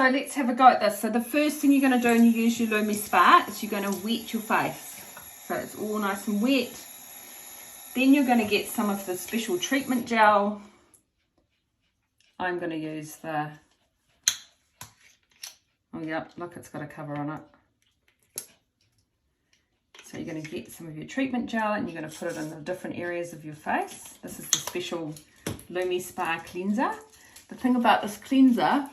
So let's have a go at this. So the first thing you're going to do when you use your LumiSpa is you're going to wet your face. So it's all nice and wet. Then you're going to get some of the special treatment gel. I'm going to use the, oh yep, look, it's got a cover on it. So you're going to get some of your treatment gel and you're going to put it in the different areas of your face. This is the special LumiSpa cleanser. The thing about this cleanser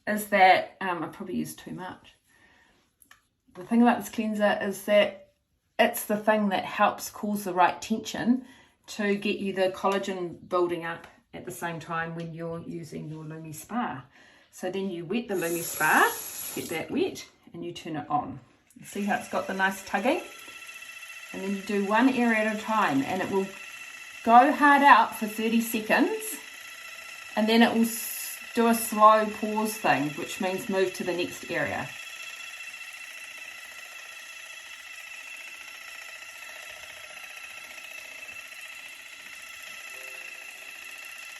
is that, I probably used too much. The thing about this cleanser is that it's the thing that helps cause the right tension to get you the collagen building up at the same time when you're using your LumiSpa. So then you wet the LumiSpa, get that wet, and you turn it on. You see how it's got the nice tugging? And then you do one area at a time, and it will go hard out for 30 seconds, and then it will do a slow pause thing, which means move to the next area.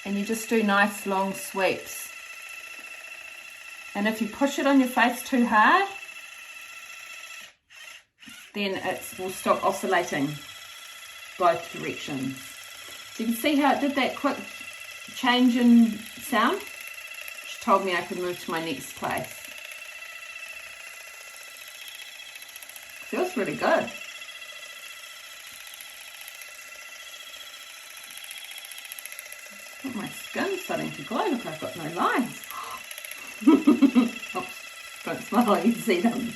And you just do nice long sweeps. And if you push it on your face too hard, then it will stop oscillating both directions. So you can see how it did that quick change in sound, which told me I could move to my next place. Feels really good. My skin's starting to glow. Look, I've got no lines. Oops, don't smile, you can see them.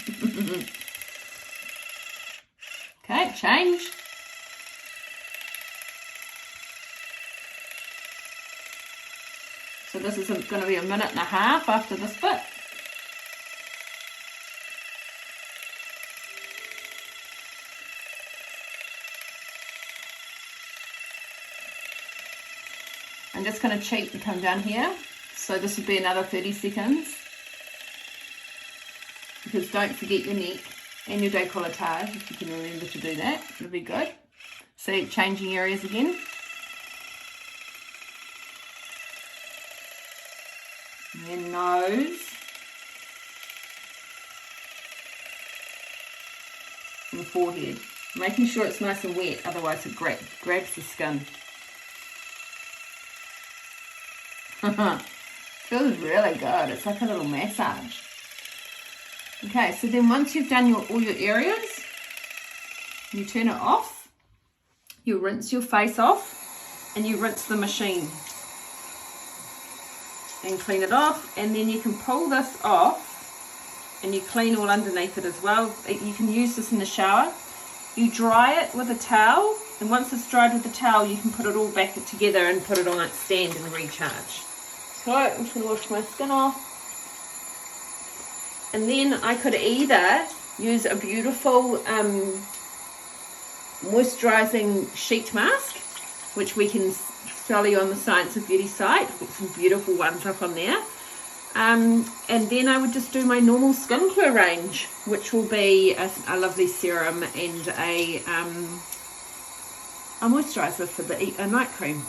Okay, change. So this is going to be a minute and a half after this bit. I'm just going to cheat and come down here. So this would be another 30 seconds. Because don't forget your neck and your décolletage, if you can remember to do that. It'll be good. So changing areas again. And then nose. And forehead. Making sure it's nice and wet, otherwise it grabs the skin. Feels really good. It's like a little massage. Okay, so then once you've done all your areas, you turn it off, you rinse your face off, and you rinse the machine. And clean it off, and then you can pull this off, and you clean all underneath it as well. You can use this in the shower. You dry it with a towel, and once it's dried with the towel, you can put it all back together and put it on its stand and recharge. So I'm just going to wash my skin off. And then I could either use a beautiful moisturising sheet mask, which we can show you on the Science of Beauty site. I've got some beautiful ones up on there. And then I would just do my normal skincare range, which will be a lovely serum and a moisturiser for a night cream.